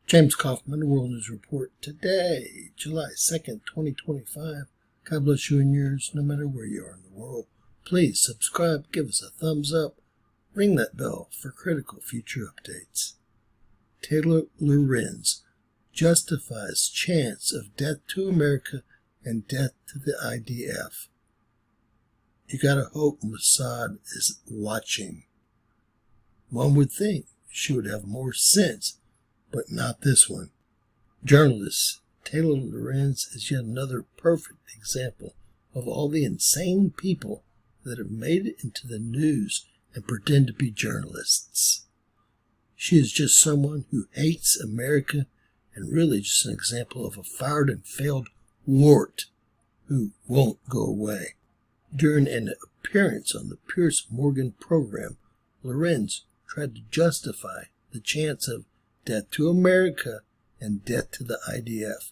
James Kaufman, World News Report today, July 2nd, 2025. God bless you and yours, no matter where you are in the world. Please subscribe, give us a thumbs up, ring that bell for critical future updates. Taylor Lorenz justifies chants of death to America and death to the IDF. You gotta hope Mossad is watching. One would think she would have more sense, but not this one. Journalist Taylor Lorenz is yet another perfect example of all the insane people that have made it into the news and pretend to be journalists. She is just someone who hates America and really just an example of a fired and failed wart who won't go away. During an appearance on the Piers Morgan program, Lorenz tried to justify the chants of death to America and death to the IDF,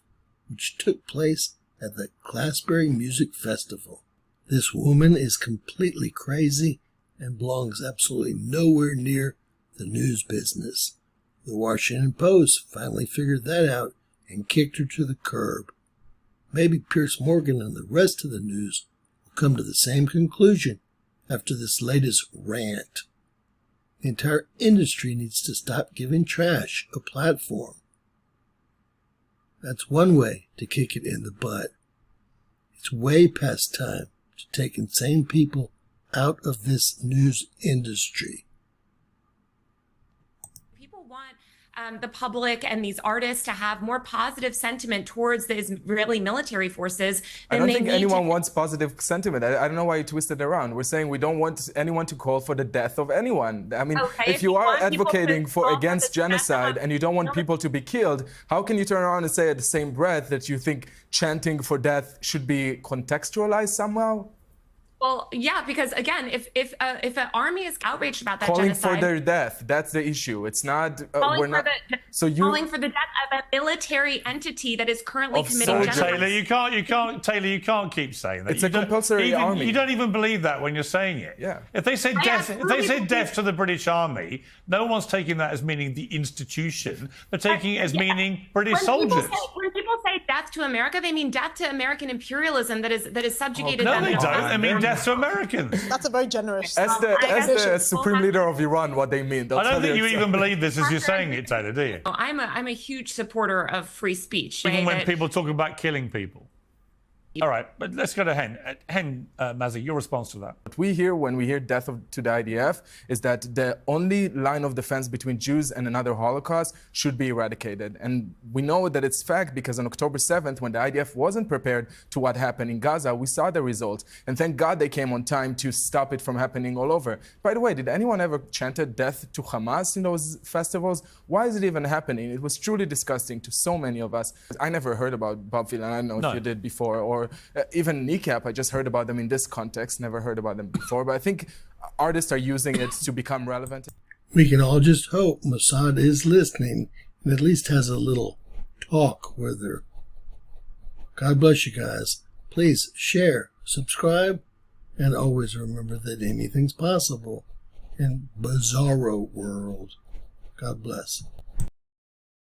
which took place at the Glastonbury Music Festival. This woman is completely crazy and belongs absolutely nowhere near the news business. The Washington Post finally figured that out and kicked her to the curb. Maybe Piers Morgan and the rest of the news will come to the same conclusion after this latest rant. The entire industry needs to stop giving trash a platform. That's one way to kick it in the butt. It's way past time to take insane people out of this news industry. People want the public and these artists to have more positive sentiment towards the Israeli military forces. I don't think anyone wants positive sentiment. I don't know why you twisted it around. We're saying we don't want anyone to call for the death of anyone. I mean, if you are advocating against genocide and you don't want people to be killed, how can you turn around and say at the same breath that you think chanting for death should be contextualized somehow? Well, yeah, because again, if an army is outraged about that calling genocide, for their death, that's the issue. It's not calling for the death of a military entity that is currently committing genocide. Taylor, you can't keep saying that. It's a compulsory army. You don't even believe that when you're saying it. Yeah. If they said death to the British Army, no one's taking that as meaning the institution. They're taking it as meaning British soldiers. When people say death to America, they mean death to American imperialism that is subjugated. No, they don't. I mean death to Americans. That's a very generous. As the supreme leader of Iran, what they mean. I don't think you even believe this as you're saying it, Taylor, do you? I'm a huge supporter of free speech. Even when people talk about killing people. All right, but let's go to Hen. Hen, Mazzy, your response to that. What we hear when we hear death to the IDF is that the only line of defense between Jews and another Holocaust should be eradicated. And we know that it's fact because on October 7th, when the IDF wasn't prepared to what happened in Gaza, we saw the results. And thank God they came on time to stop it from happening all over. By the way, did anyone ever chanted death to Hamas in those festivals? Why is it even happening? It was truly disgusting to so many of us. I never heard about Bob Dylan. I don't know if you did before, or even Kneecap. I just heard about them in this context, never heard about them before, but I think artists are using it to become relevant. We can all just hope Mossad is listening and at least has a little talk with her. God bless you guys. Please share, subscribe, and always remember that anything's possible in Bizarro World. God bless.